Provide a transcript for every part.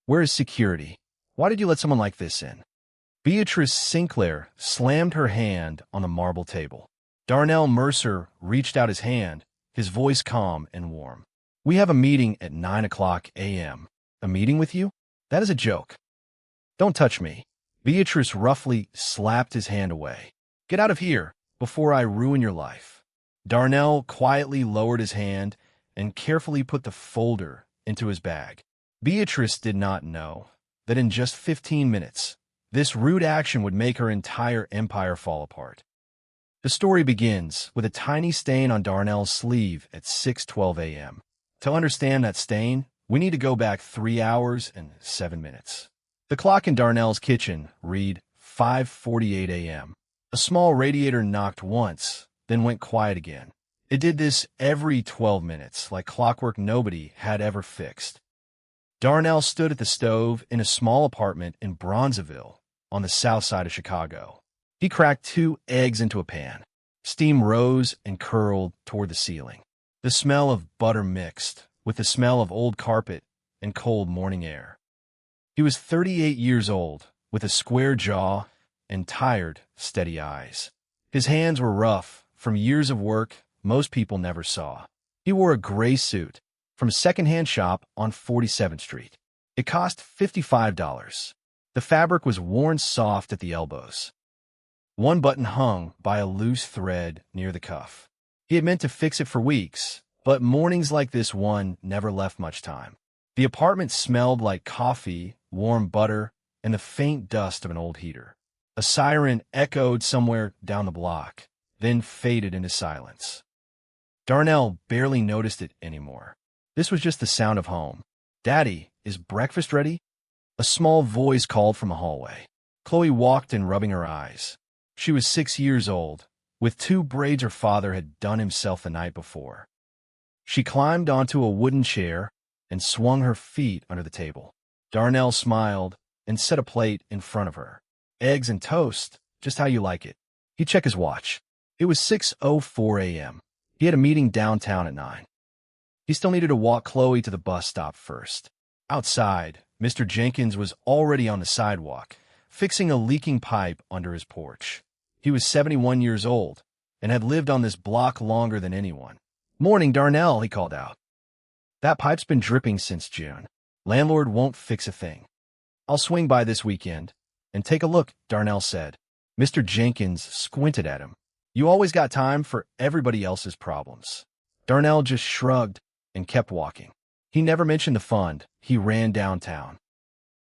Where is security? Why did you let someone like this in? Beatrice Sinclair slammed her hand on the marble table. Darnell Mercer reached out his hand, his voice calm and warm. We have a meeting at 9 a.m. A meeting with you? That is a joke. Don't touch me. Beatrice roughly slapped his hand away. Get out of here before I ruin your life. Darnell quietly lowered his hand and carefully put the folder into his bag. Beatrice did not know that in just 15 minutes, this rude action would make her entire empire fall apart. The story begins with a tiny stain on Darnell's sleeve at 6:12 a.m. To understand that stain, we need to go back 3 hours and 7 minutes. The clock in Darnell's kitchen read 5:48 a.m. A small radiator knocked once, then went quiet again. It did this every 12 minutes, like clockwork nobody had ever fixed. Darnell stood at the stove in a small apartment in Bronzeville, on the south side of Chicago. He cracked 2 eggs into a pan. Steam rose and curled toward the ceiling. The smell of butter mixed with the smell of old carpet and cold morning air. He was 38 years old, with a square jaw and tired, steady eyes. His hands were rough from years of work most people never saw. He wore a gray suit from a secondhand shop on 47th Street. It cost $55. The fabric was worn soft at the elbows. One button hung by a loose thread near the cuff. He had meant to fix it for weeks, but mornings like this one never left much time. The apartment smelled like coffee, warm butter, and the faint dust of an old heater. A siren echoed somewhere down the block, then faded into silence. Darnell barely noticed it anymore. This was just the sound of home. "Daddy, is breakfast ready?" A small voice called from a hallway. Chloe walked in, rubbing her eyes. She was 6 years old, with 2 braids her father had done himself the night before. She climbed onto a wooden chair and swung her feet under the table. Darnell smiled and set a plate in front of her. Eggs and toast, just how you like it. He checked his watch. It was 6:04 a.m. He had a meeting downtown at 9. He still needed to walk Chloe to the bus stop first. Outside, Mr. Jenkins was already on the sidewalk, fixing a leaking pipe under his porch. He was 71 years old and had lived on this block longer than anyone. "Morning, Darnell," he called out. "That pipe's been dripping since June. Landlord won't fix a thing." "I'll swing by this weekend and take a look," Darnell said. Mr. Jenkins squinted at him. "You always got time for everybody else's problems." Darnell just shrugged and kept walking. He never mentioned the fund he ran downtown.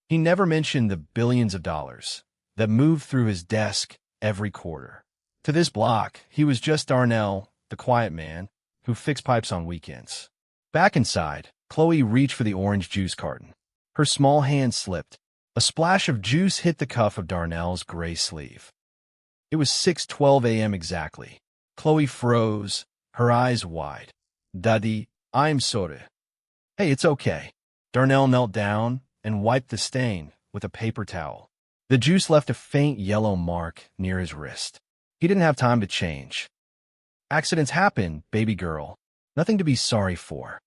He never mentioned the billions of dollars that moved through his desk every quarter. To this block, he was just Darnell, the quiet man who fixed pipes on weekends. Back inside, Chloe reached for the orange juice carton. Her small hand slipped. A splash of juice hit the cuff of Darnell's gray sleeve. It was 6:12 a.m. exactly. Chloe froze, her eyes wide. "Daddy, I'm sorry." "Hey, it's okay." Darnell knelt down and wiped the stain with a paper towel. The juice left a faint yellow mark near his wrist. He didn't have time to change. "Accidents happen, baby girl. Nothing to be sorry for."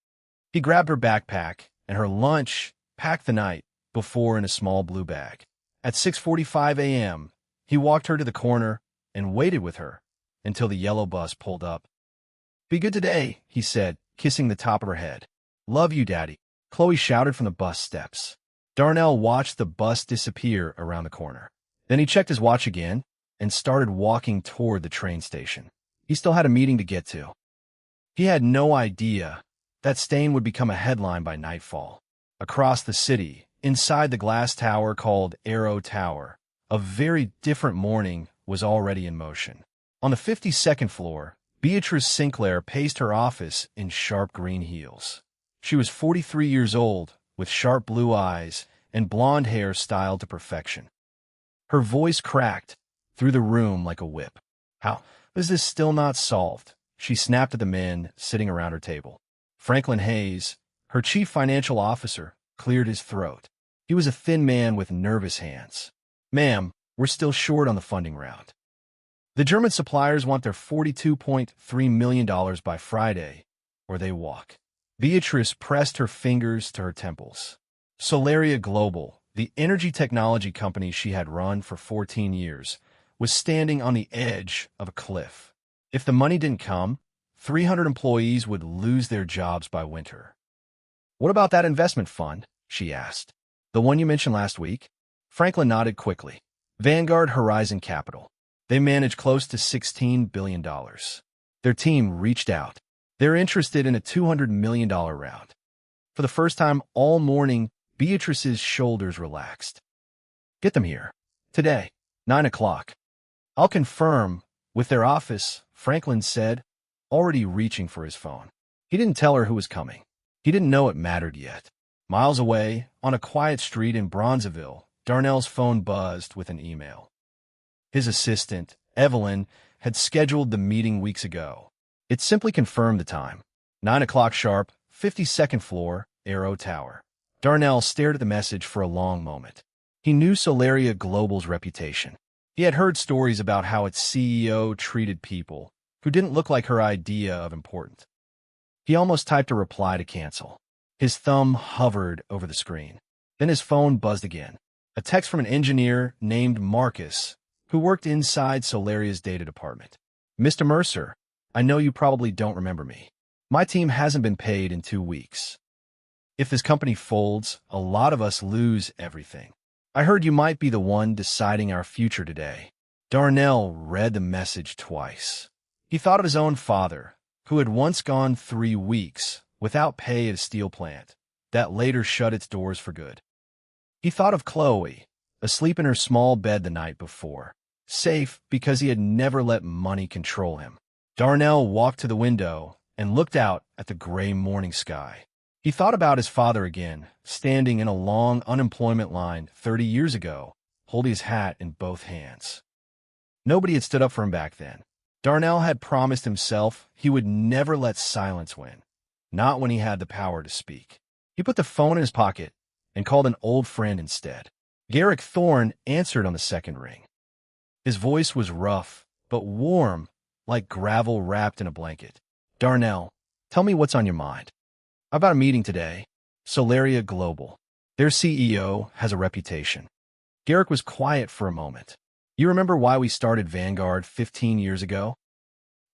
He grabbed her backpack and her lunch, packed the night before in a small blue bag. At 6:45 a.m., he walked her to the corner and waited with her until the yellow bus pulled up. "Be good today," he said, kissing the top of her head. "Love you, Daddy," Chloe shouted from the bus steps. Darnell watched the bus disappear around the corner. Then he checked his watch again and started walking toward the train station. He still had a meeting to get to. He had no idea that stain would become a headline by nightfall. Across the city, inside the glass tower called Arrow Tower, a very different morning was already in motion. On the 52nd floor, Beatrice Sinclair paced her office in sharp green heels. She was 43 years old, with sharp blue eyes and blonde hair styled to perfection. Her voice cracked through the room like a whip. "How is this still not solved?" she snapped at the men sitting around her table. Franklin Hayes, her chief financial officer, cleared his throat. He was a thin man with nervous hands. "Ma'am, we're still short on the funding round. The German suppliers want their $42.3 million by Friday, or they walk." Beatrice pressed her fingers to her temples. Solaria Global, the energy technology company she had run for 14 years, was standing on the edge of a cliff. If the money didn't come, 300 employees would lose their jobs by winter. "What about that investment fund?" she asked. "The one you mentioned last week?" Franklin nodded quickly. Vanguard Horizon Capital. They manage close to $16 billion. Their team reached out. They're interested in a $200 million round. For the first time all morning, Beatrice's shoulders relaxed. "Get them here. Today, 9 o'clock. "I'll confirm with their office," Franklin said, already reaching for his phone. He didn't tell her who was coming. He didn't know it mattered yet. Miles away, on a quiet street in Bronzeville, Darnell's phone buzzed with an email. His assistant, Evelyn, had scheduled the meeting weeks ago. It simply confirmed the time. 9 o'clock sharp, 52nd floor, Arrow Tower. Darnell stared at the message for a long moment. He knew Solaria Global's reputation. He had heard stories about how its CEO treated people who didn't look like her idea of important. He almost typed a reply to cancel. His thumb hovered over the screen. Then his phone buzzed again. A text from an engineer named Marcus, who worked inside Solaria's data department. "Mr. Mercer, I know you probably don't remember me. My team hasn't been paid in 2 weeks. If this company folds, a lot of us lose everything. I heard you might be the one deciding our future today." Darnell read the message twice. He thought of his own father, who had once gone 3 weeks without pay at a steel plant that later shut its doors for good. He thought of Chloe, asleep in her small bed the night before, safe because he had never let money control him. Darnell walked to the window and looked out at the gray morning sky. He thought about his father again, standing in a long unemployment line 30 years ago, holding his hat in both hands. Nobody had stood up for him back then. Darnell had promised himself he would never let silence win, not when he had the power to speak. He put the phone in his pocket and called an old friend instead. Garrick Thorne answered on the second ring. His voice was rough, but warm, like gravel wrapped in a blanket. "Darnell, tell me what's on your mind." "About a meeting today. Solaria Global. Their CEO has a reputation." Garrick was quiet for a moment. "You remember why we started Vanguard 15 years ago?"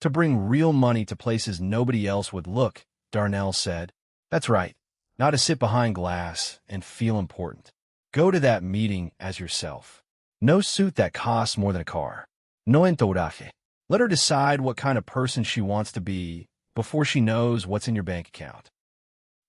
"To bring real money to places nobody else would look," Darnell said. "That's right. Not to sit behind glass and feel important. Go to that meeting as yourself. No suit that costs more than a car. No entourage. Let her decide what kind of person she wants to be before she knows what's in your bank account."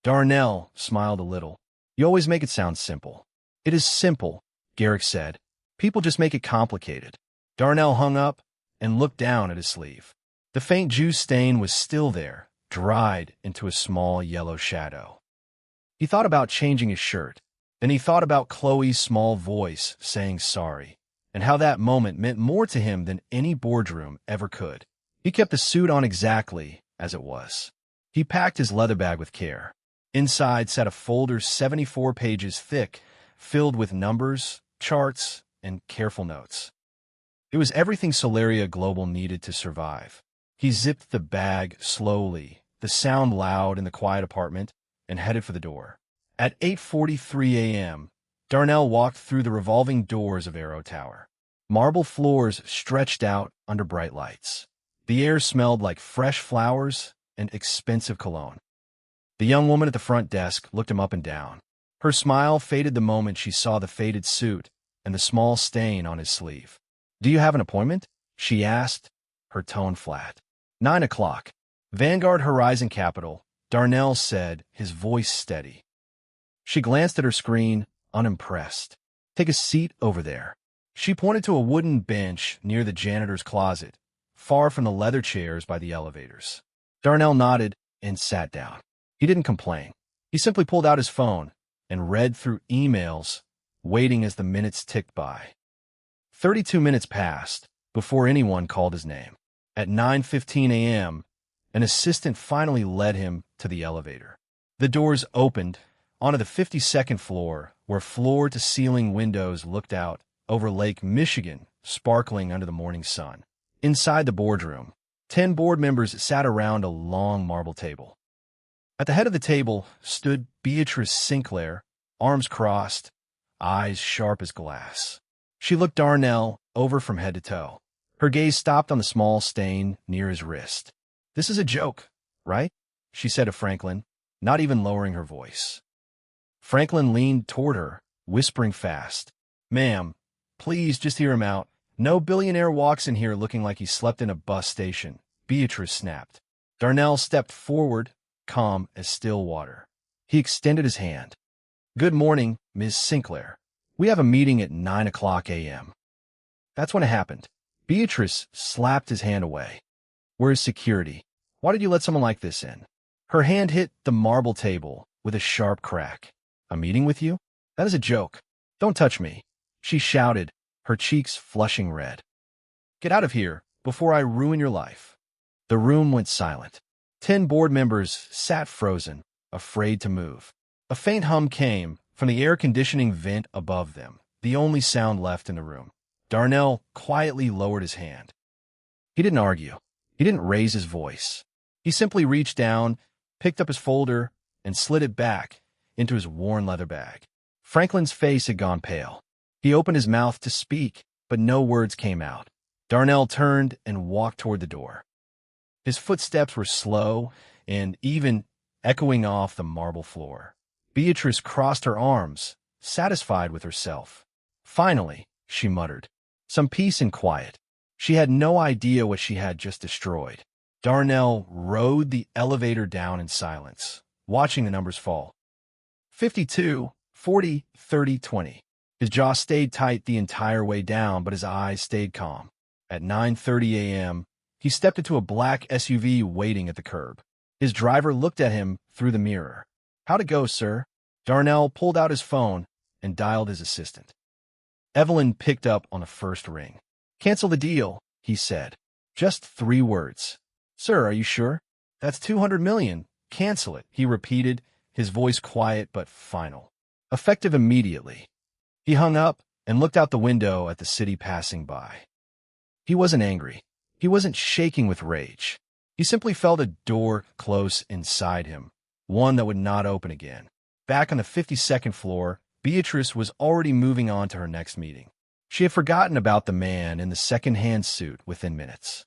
Darnell smiled a little. "You always make it sound simple." "It is simple," Garrick said. "People just make it complicated." Darnell hung up and looked down at his sleeve. The faint juice stain was still there, dried into a small yellow shadow. He thought about changing his shirt. Then he thought about Chloe's small voice saying sorry, and how that moment meant more to him than any boardroom ever could. He kept the suit on exactly as it was. He packed his leather bag with care. Inside sat a folder 74 pages thick, filled with numbers, charts, and careful notes. It was everything Solaria Global needed to survive. He zipped the bag slowly, the sound loud in the quiet apartment, and headed for the door. At 8:43 a.m., Darnell walked through the revolving doors of Arrow Tower. Marble floors stretched out under bright lights. The air smelled like fresh flowers and expensive cologne. The young woman at the front desk looked him up and down. Her smile faded the moment she saw the faded suit and the small stain on his sleeve. "Do you have an appointment?" she asked, her tone flat. 9 o'clock. Vanguard Horizon Capital, Darnell said, his voice steady. She glanced at her screen, unimpressed. "Take a seat over there." She pointed to a wooden bench near the janitor's closet, far from the leather chairs by the elevators. Darnell nodded and sat down. He didn't complain. He simply pulled out his phone and read through emails, waiting as the minutes ticked by. 32 minutes passed before anyone called his name. At 9:15 a.m., an assistant finally led him to the elevator. The doors opened onto the 52nd floor, where floor-to-ceiling windows looked out over Lake Michigan, sparkling under the morning sun. Inside the boardroom, 10 board members sat around a long marble table. At the head of the table stood Beatrice Sinclair, arms crossed, eyes sharp as glass. She looked Darnell over from head to toe. Her gaze stopped on the small stain near his wrist. "This is a joke, right?" she said to Franklin, not even lowering her voice. Franklin leaned toward her, whispering fast, "Ma'am, please just hear him out. No billionaire walks in here looking like he slept in a bus station," Beatrice snapped. Darnell stepped forward, calm as still water. He extended his hand. "Good morning, Ms. Sinclair. We have a meeting at 9 a.m. That's when it happened. Beatrice slapped his hand away. "Where's security? Why did you let someone like this in?" Her hand hit the marble table with a sharp crack. "A meeting with you? That is a joke. Don't touch me," she shouted, her cheeks flushing red. "Get out of here before I ruin your life." The room went silent. 10 board members sat frozen, afraid to move. A faint hum came from the air conditioning vent above them, the only sound left in the room. Darnell quietly lowered his hand. He didn't argue. He didn't raise his voice. He simply reached down, picked up his folder, and slid it back into his worn leather bag. Franklin's face had gone pale. He opened his mouth to speak, but no words came out. Darnell turned and walked toward the door. His footsteps were slow and even, echoing off the marble floor. Beatrice crossed her arms, satisfied with herself. "Finally," she muttered. "Some peace and quiet." She had no idea what she had just destroyed. Darnell rode the elevator down in silence, watching the numbers fall. 52, 40, 30, 20. His jaw stayed tight the entire way down, but his eyes stayed calm. At 9:30 a.m., he stepped into a black SUV waiting at the curb. His driver looked at him through the mirror. "How'd it go, sir?" Darnell pulled out his phone and dialed his assistant. Evelyn picked up on the first ring. "Cancel the deal," he said. Just 3 words. "Sir, are you sure?" "That's $200 million. Cancel it," he repeated, his voice quiet but final. "Effective immediately." He hung up and looked out the window at the city passing by. He wasn't angry. He wasn't shaking with rage. He simply felt a door close inside him, one that would not open again. Back on the 52nd floor, Beatrice was already moving on to her next meeting. She had forgotten about the man in the second-hand suit within minutes.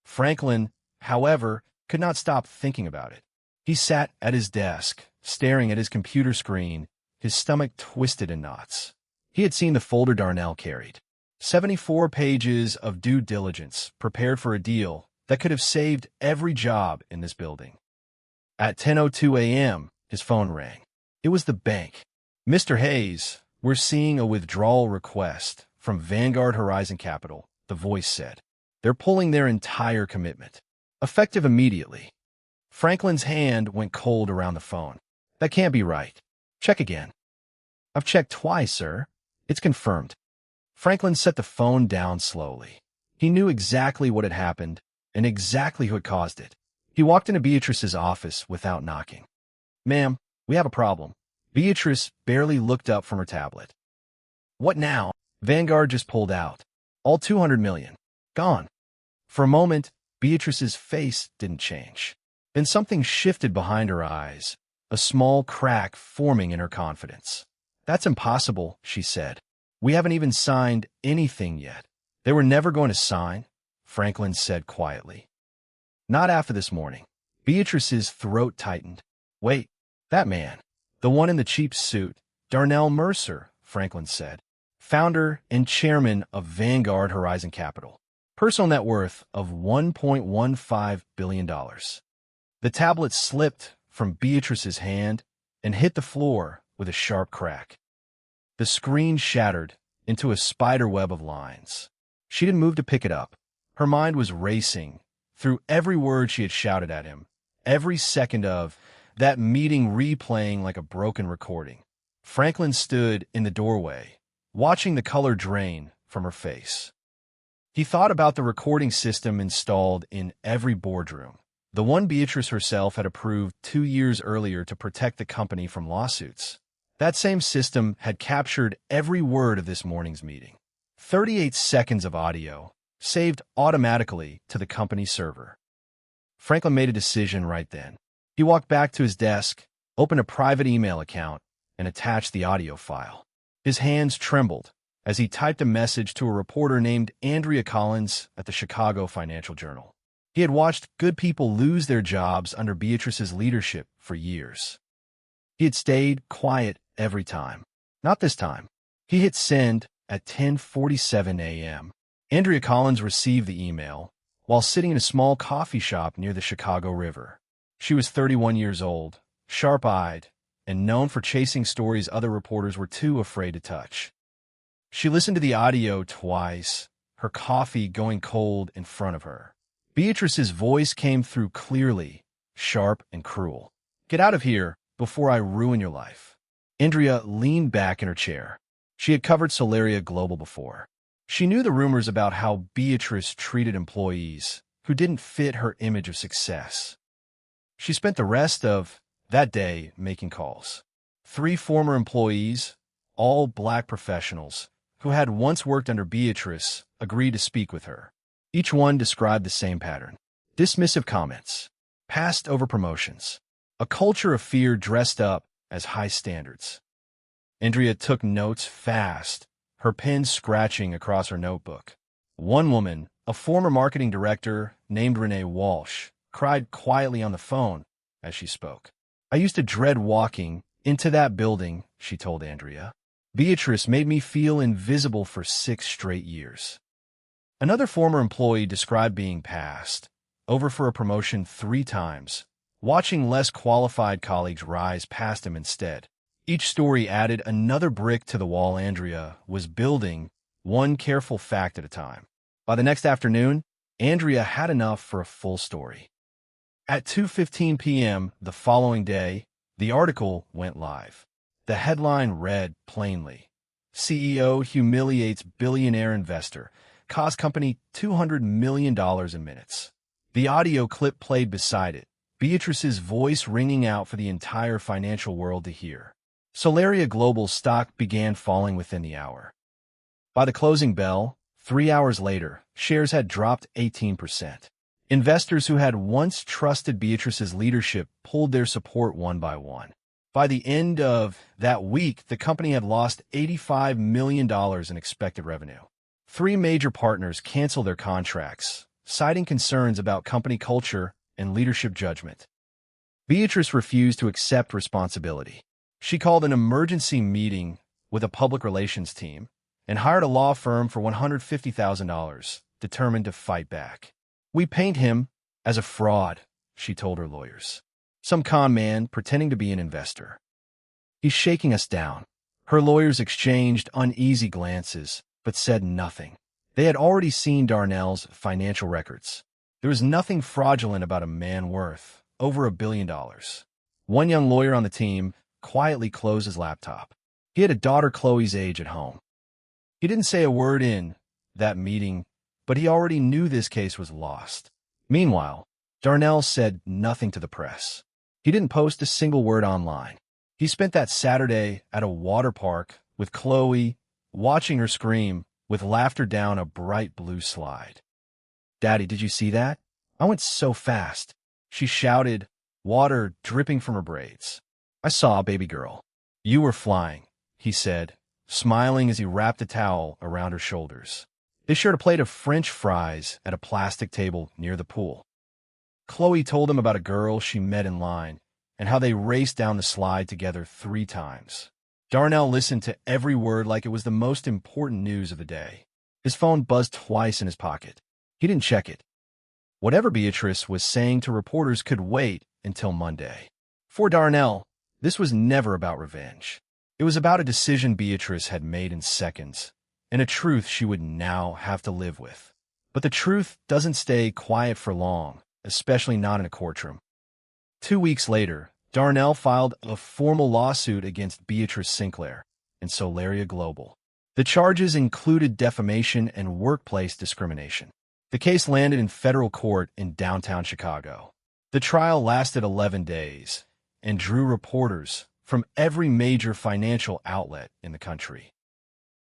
Franklin, however, could not stop thinking about it. He sat at his desk, staring at his computer screen, his stomach twisted in knots. He had seen the folder Darnell carried. 74 pages of due diligence prepared for a deal that could have saved every job in this building. At 10:02 a.m., his phone rang. It was the bank. "Mr. Hayes, we're seeing a withdrawal request from Vanguard Horizon Capital," the voice said. "They're pulling their entire commitment. Effective immediately." Franklin's hand went cold around the phone. "That can't be right. Check again." "I've checked twice, sir. It's confirmed." Franklin set the phone down slowly. He knew exactly what had happened and exactly who had caused it. He walked into Beatrice's office without knocking. "Ma'am, we have a problem." Beatrice barely looked up from her tablet. "What now?" "Vanguard just pulled out. All $200 million. Gone." For a moment, Beatrice's face didn't change. Then something shifted behind her eyes, a small crack forming in her confidence. "That's impossible," she said. "We haven't even signed anything yet." "They were never going to sign," Franklin said quietly. "Not after this morning." Beatrice's throat tightened. "Wait, that man, the one in the cheap suit, Darnell Mercer," Franklin said. "Founder and chairman of Vanguard Horizon Capital. Personal net worth of $1.15 billion. The tablet slipped from Beatrice's hand and hit the floor with a sharp crack. The screen shattered into a spider web of lines. She didn't move to pick it up. Her mind was racing through every word she had shouted at him, every second of that meeting replaying like a broken recording. Franklin stood in the doorway, watching the color drain from her face. He thought about the recording system installed in every boardroom, the one Beatrice herself had approved 2 years earlier to protect the company from lawsuits. That same system had captured every word of this morning's meeting. 38 seconds of audio, saved automatically to the company server. Franklin made a decision right then. He walked back to his desk, opened a private email account, and attached the audio file. His hands trembled as he typed a message to a reporter named Andrea Collins at the Chicago Financial Journal. He had watched good people lose their jobs under Beatrice's leadership for years. He had stayed quiet every time. Not this time. He hit send at 10:47 a.m. Andrea Collins received the email while sitting in a small coffee shop near the Chicago River. She was 31 years old, sharp-eyed, and known for chasing stories other reporters were too afraid to touch. She listened to the audio twice, her coffee going cold in front of her. Beatrice's voice came through clearly, sharp and cruel. "Get out of here before I ruin your life." Andrea leaned back in her chair. She had covered Solaria Global before. She knew the rumors about how Beatrice treated employees who didn't fit her image of success. She spent the rest of that day making calls. 3 former employees, all black professionals, who had once worked under Beatrice, agreed to speak with her. Each one described the same pattern. Dismissive comments, passed over promotions, a culture of fear dressed up as high standards. Andrea took notes fast, her pen scratching across her notebook. One woman, a former marketing director named Renee Walsh, cried quietly on the phone as she spoke. "I used to dread walking into that building," she told Andrea. "Beatrice made me feel invisible for 6 straight years." Another former employee described being passed over for a promotion 3 times, watching less qualified colleagues rise past him instead. Each story added another brick to the wall Andrea was building, one careful fact at a time. By the next afternoon, Andrea had enough for a full story. At 2:15 p.m. the following day, the article went live. The headline read plainly, "CEO humiliates billionaire investor, cost company $200 million in minutes." The audio clip played beside it, Beatrice's voice ringing out for the entire financial world to hear. Solaria Global's stock began falling within the hour. By the closing bell, 3 hours later, shares had dropped 18%. Investors who had once trusted Beatrice's leadership pulled their support one by one. By the end of that week, the company had lost $85 million in expected revenue. 3 major partners canceled their contracts, citing concerns about company culture and leadership judgment. Beatrice refused to accept responsibility. She called an emergency meeting with a public relations team and hired a law firm for $150,000, determined to fight back. "We paint him as a fraud," she told her lawyers. "Some con man pretending to be an investor. He's shaking us down." Her lawyers exchanged uneasy glances, but said nothing. They had already seen Darnell's financial records. There was nothing fraudulent about a man worth over $1 billion. One young lawyer on the team quietly closed his laptop. He had a daughter Chloe's age at home. He didn't say a word in that meeting, but he already knew this case was lost. Meanwhile, Darnell said nothing to the press. He didn't post a single word online. He spent that Saturday at a water park with Chloe, watching her scream with laughter down a bright blue slide. "Daddy, did you see that? I went so fast," she shouted, water dripping from her braids. "I saw, baby girl. You were flying," he said, smiling as he wrapped a towel around her shoulders. They shared a plate of French fries at a plastic table near the pool. Chloe told him about a girl she met in line and how they raced down the slide together 3 times. Darnell listened to every word like it was the most important news of the day. His phone buzzed twice in his pocket. He didn't check it. Whatever Beatrice was saying to reporters could wait until Monday. For Darnell, this was never about revenge. It was about a decision Beatrice had made in seconds, and a truth she would now have to live with. But the truth doesn't stay quiet for long, especially not in a courtroom. 2 weeks later, Darnell filed a formal lawsuit against Beatrice Sinclair and Solaria Global. The charges included defamation and workplace discrimination. The case landed in federal court in downtown Chicago. The trial lasted 11 days and drew reporters from every major financial outlet in the country.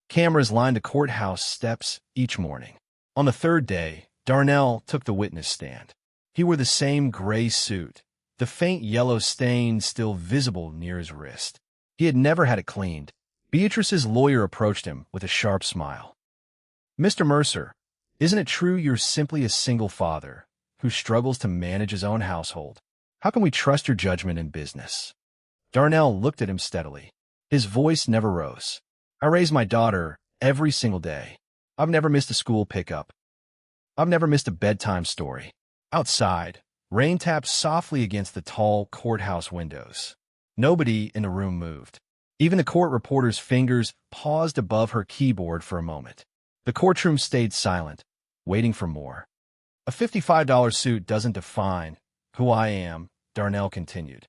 Cameras lined the courthouse steps each morning. On the 3rd day, Darnell took the witness stand. He wore the same gray suit, the faint yellow stain still visible near his wrist. He had never had it cleaned. Beatrice's lawyer approached him with a sharp smile. "Mr. Mercer, isn't it true you're simply a single father who struggles to manage his own household? How can we trust your judgment in business?" Darnell looked at him steadily. His voice never rose. "I raise my daughter every single day. I've never missed a school pickup. I've never missed a bedtime story." Outside, rain tapped softly against the tall courthouse windows. Nobody in the room moved. Even the court reporter's fingers paused above her keyboard for a moment. The courtroom stayed silent, waiting for more. "A $55 suit doesn't define who I am," Darnell continued.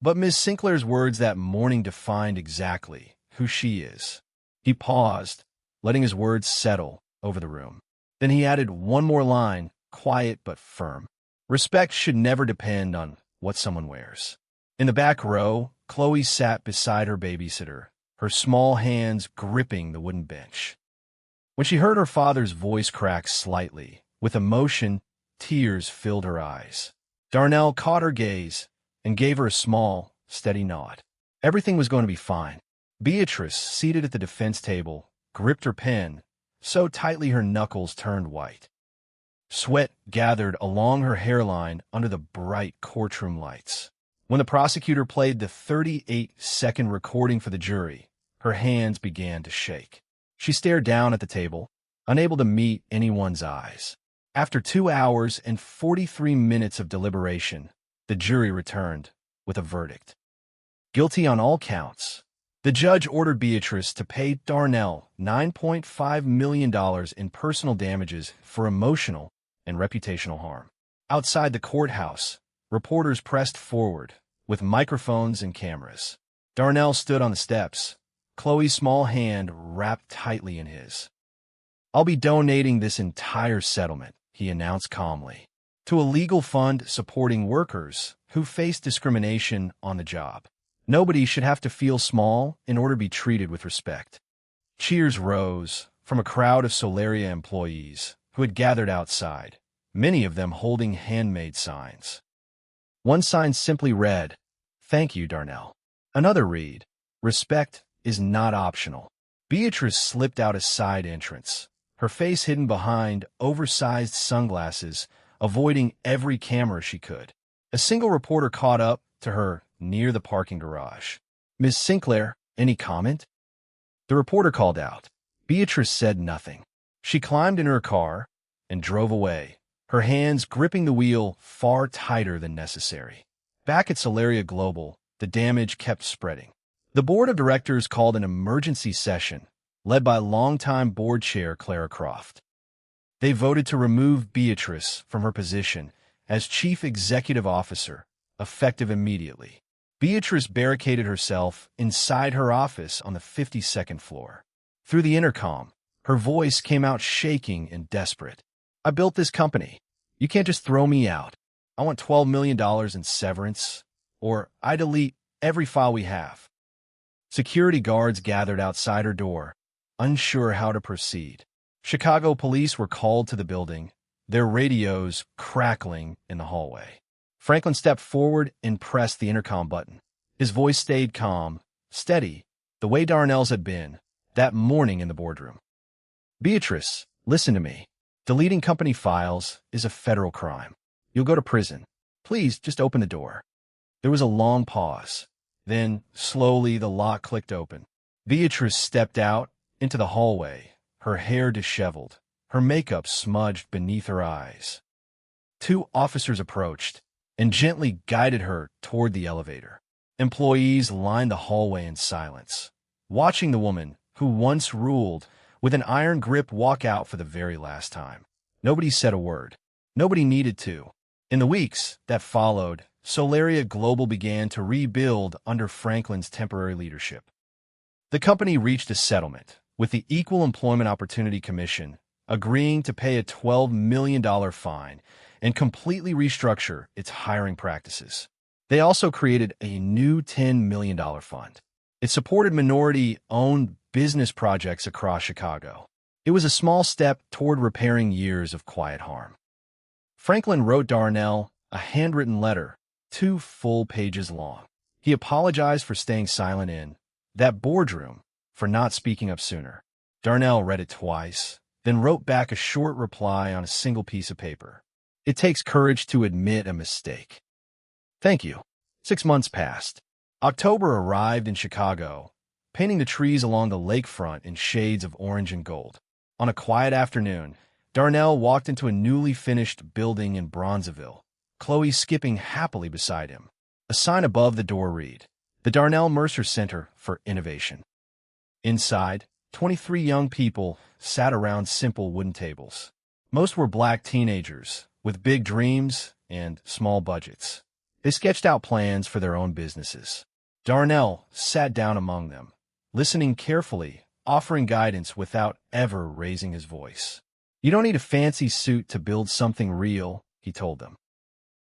"But Ms. Sinclair's words that morning defined exactly who she is." He paused, letting his words settle over the room. Then he added one more line, quiet but firm. "Respect should never depend on what someone wears." In the back row, Chloe sat beside her babysitter, her small hands gripping the wooden bench. When she heard her father's voice crack slightly, with emotion, tears filled her eyes. Darnell caught her gaze and gave her a small, steady nod. Everything was going to be fine. Beatrice, seated at the defense table, gripped her pen so tightly her knuckles turned white. Sweat gathered along her hairline under the bright courtroom lights. When the prosecutor played the 38-second recording for the jury, her hands began to shake. She stared down at the table, unable to meet anyone's eyes. After 2 hours and 43 minutes of deliberation, the jury returned with a verdict. Guilty on all counts. The judge ordered Beatrice to pay Darnell $9.5 million in personal damages for emotional and reputational harm. Outside the courthouse, reporters pressed forward with microphones and cameras. Darnell stood on the steps, Chloe's small hand wrapped tightly in his. "I'll be donating this entire settlement," he announced calmly, "to a legal fund supporting workers who face discrimination on the job. Nobody should have to feel small in order to be treated with respect." Cheers rose from a crowd of Solaria employees who had gathered outside, many of them holding handmade signs. One sign simply read, "Thank you, Darnell." Another read, "Respect is not optional." Beatrice slipped out a side entrance, her face hidden behind oversized sunglasses, avoiding every camera she could. A single reporter caught up to her near the parking garage. "Ms. Sinclair, any comment?" The reporter called out. Beatrice said nothing. She climbed in her car and drove away, her hands gripping the wheel far tighter than necessary. Back at Solaria Global, the damage kept spreading. The board of directors called an emergency session, led by longtime board chair Clara Croft. They voted to remove Beatrice from her position as chief executive officer, effective immediately. Beatrice barricaded herself inside her office on the 52nd floor. Through the intercom, her voice came out shaking and desperate. "I built this company. You can't just throw me out. I want $12 million in severance, or I delete every file we have." Security guards gathered outside her door, unsure how to proceed. Chicago police were called to the building, their radios crackling in the hallway. Franklin stepped forward and pressed the intercom button. His voice stayed calm, steady, the way Darnell's had been that morning in the boardroom. "Beatrice, listen to me. Deleting company files is a federal crime. You'll go to prison. Please just open the door." There was a long pause. Then, slowly, the lock clicked open. Beatrice stepped out into the hallway, her hair disheveled, her makeup smudged beneath her eyes. 2 officers approached and gently guided her toward the elevator. Employees lined the hallway in silence, watching the woman who once ruled with an iron grip walk out for the very last time. Nobody said a word. Nobody needed to. In the weeks that followed, Solaria Global began to rebuild under Franklin's temporary leadership. The company reached a settlement with the Equal Employment Opportunity Commission, agreeing to pay a $12 million fine and completely restructure its hiring practices. They also created a new $10 million fund. It supported minority-owned business projects across Chicago. It was a small step toward repairing years of quiet harm. Franklin wrote Darnell a handwritten letter, 2 full pages long. He apologized for staying silent in that boardroom, for not speaking up sooner. Darnell read it twice, then wrote back a short reply on a single piece of paper. It takes courage to admit a mistake. Thank you. 6 months passed. October arrived in Chicago, painting the trees along the lakefront in shades of orange and gold. On a quiet afternoon, Darnell walked into a newly finished building in Bronzeville, Chloe skipping happily beside him. A sign above the door read, "The Darnell Mercer Center for Innovation." Inside, 23 young people sat around simple wooden tables. Most were black teenagers, with big dreams and small budgets. They sketched out plans for their own businesses. Darnell sat down among them, listening carefully, offering guidance without ever raising his voice. "You don't need a fancy suit to build something real," he told them.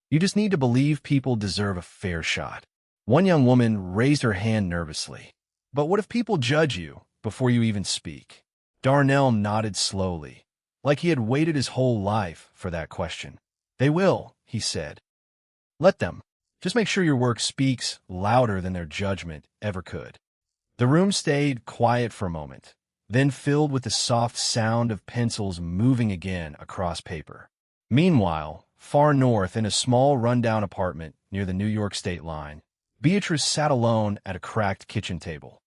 "You just need to believe people deserve a fair shot." One young woman raised her hand nervously. "But what if people judge you before you even speak?" Darnell nodded slowly, like he had waited his whole life for that question. "They will," he said. "Let them. Just make sure your work speaks louder than their judgment ever could." The room stayed quiet for a moment, then filled with the soft sound of pencils moving again across paper. Meanwhile, far north in a small rundown apartment near the New York state line, Beatrice sat alone at a cracked kitchen table.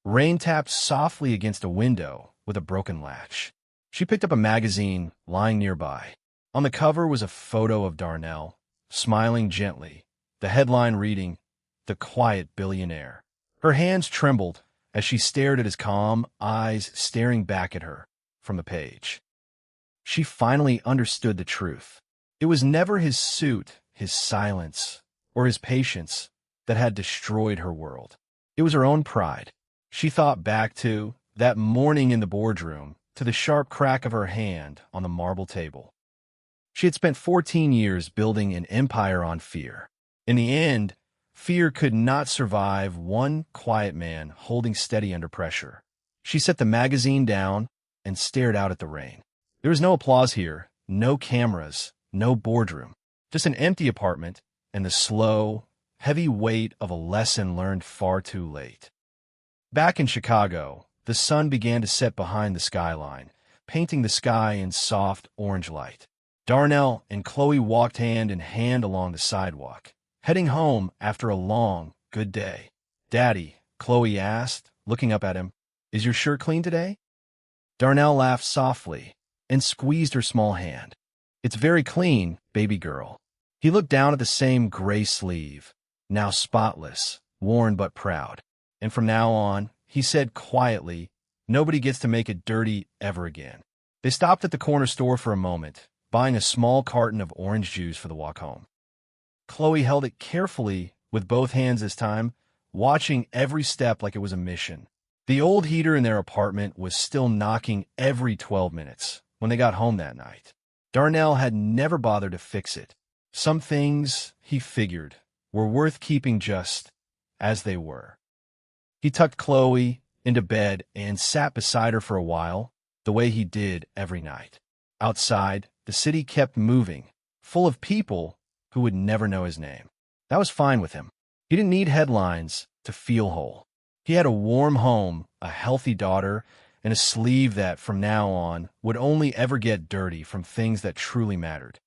Rain tapped softly against a window with a broken latch. She picked up a magazine lying nearby. On the cover was a photo of Darnell, smiling gently, the headline reading, "The Quiet Billionaire." Her hands trembled as she stared at his calm eyes staring back at her from the page. She finally understood the truth. It was never his suit, his silence, or his patience that had destroyed her world. It was her own pride. She thought back to that morning in the boardroom, to the sharp crack of her hand on the marble table. She had spent 14 years building an empire on fear. In the end, fear could not survive one quiet man holding steady under pressure. She set the magazine down and stared out at the rain. There was no applause here, no cameras, no boardroom, just an empty apartment and the slow, heavy weight of a lesson learned far too late. Back in Chicago, the sun began to set behind the skyline, painting the sky in soft orange light. Darnell and Chloe walked hand in hand along the sidewalk, heading home after a long, good day. "Daddy," Chloe asked, looking up at him, "is your shirt clean today?" Darnell laughed softly and squeezed her small hand. "It's very clean, baby girl." He looked down at the same gray sleeve, now spotless, worn but proud. "And from now on," he said quietly, "nobody gets to make it dirty ever again." They stopped at the corner store for a moment, buying a small carton of orange juice for the walk home. Chloe held it carefully with both hands this time, watching every step like it was a mission. The old heater in their apartment was still knocking every 12 minutes when they got home that night. Darnell had never bothered to fix it. Some things, he figured, were worth keeping just as they were. He tucked Chloe into bed and sat beside her for a while, the way he did every night. Outside, the city kept moving, full of people who would never know his name. That was fine with him. He didn't need headlines to feel whole. He had a warm home, a healthy daughter, and a sleeve that, from now on, would only ever get dirty from things that truly mattered.